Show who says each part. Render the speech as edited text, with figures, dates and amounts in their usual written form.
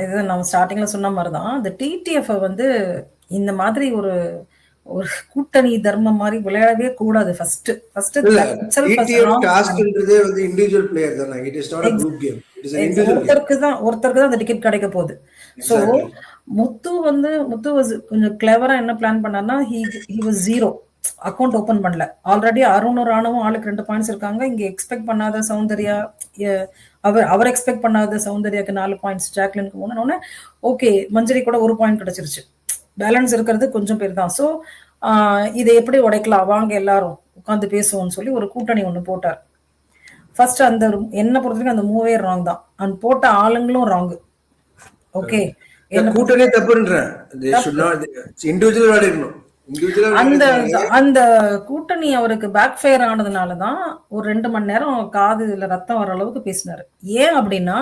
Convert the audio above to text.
Speaker 1: இது நம்ம ஸ்டார்டிங்ல சொன்ன மாதிரி தான். இந்த டிடிஎஃப் வந்து இந்த மாதிரி ஒரு ஒரு கூட்டணி தர்மம் மாதிரி விளையாடவே கூடாது. ஃபர்ஸ்ட்
Speaker 2: டிடிஎஃப் டாஸ்க்ன்றதே வந்து இண்டிவிஜுவல் பிளேயர் தானே. It is not a group game. It is an individual game.
Speaker 1: ஒருத்தருக்கு தான் அந்த டிக்கெட் கிடைக்க போகுது. சோ முத்து கொஞ்சம் கிளவரா என்ன பிளான் பண்ணார்னா he was 0 அக்கௌண்ட் ஓபன் பண்ணல. ஆல்ரெடி அருண் ராணுவும் ஆளுக்கு 2 பாயிண்ட்ஸ் இருக்காங்க. இங்க எக்ஸ்பெக்ட் பண்ணாத சௌந்தர்யா, அவர் எக்ஸ்பெக்ட் பண்ணாத சௌந்தர்யாக்கு 4 பாயிண்ட்ஸ், ஜாக்லினுக்கு 3. ஓகே, மஞ்சரி கூட 1 பாயிண்ட் கிடைச்சிருச்சு. பேலன்ஸ் இருக்கிறது கொஞ்சம் பேர் தான். ஸோ இதை எப்படி உடைக்கலாம், வாங்க எல்லாரும் உட்காந்து பேசுவோம்னு சொல்லி ஒரு கூட்டணி ஒன்று போட்டார். ஃபர்ஸ்ட் அந்த என்ன பொறுத்த வரைக்கும் அந்த மூவே ராங் தான். அந்த போட்ட ஆளுங்களும் ராங். ஓகே,
Speaker 2: கூட்டணி தப்புன்றேன்.
Speaker 1: அந்த கூட்டணி அவருக்கு பேக் ஃபயர் ஆனதுனாலதான் ஒரு 2 மணி நேரம் காதுல ரத்தம் வர அளவுக்கு பேசினாரு. ஏன் அப்படின்னா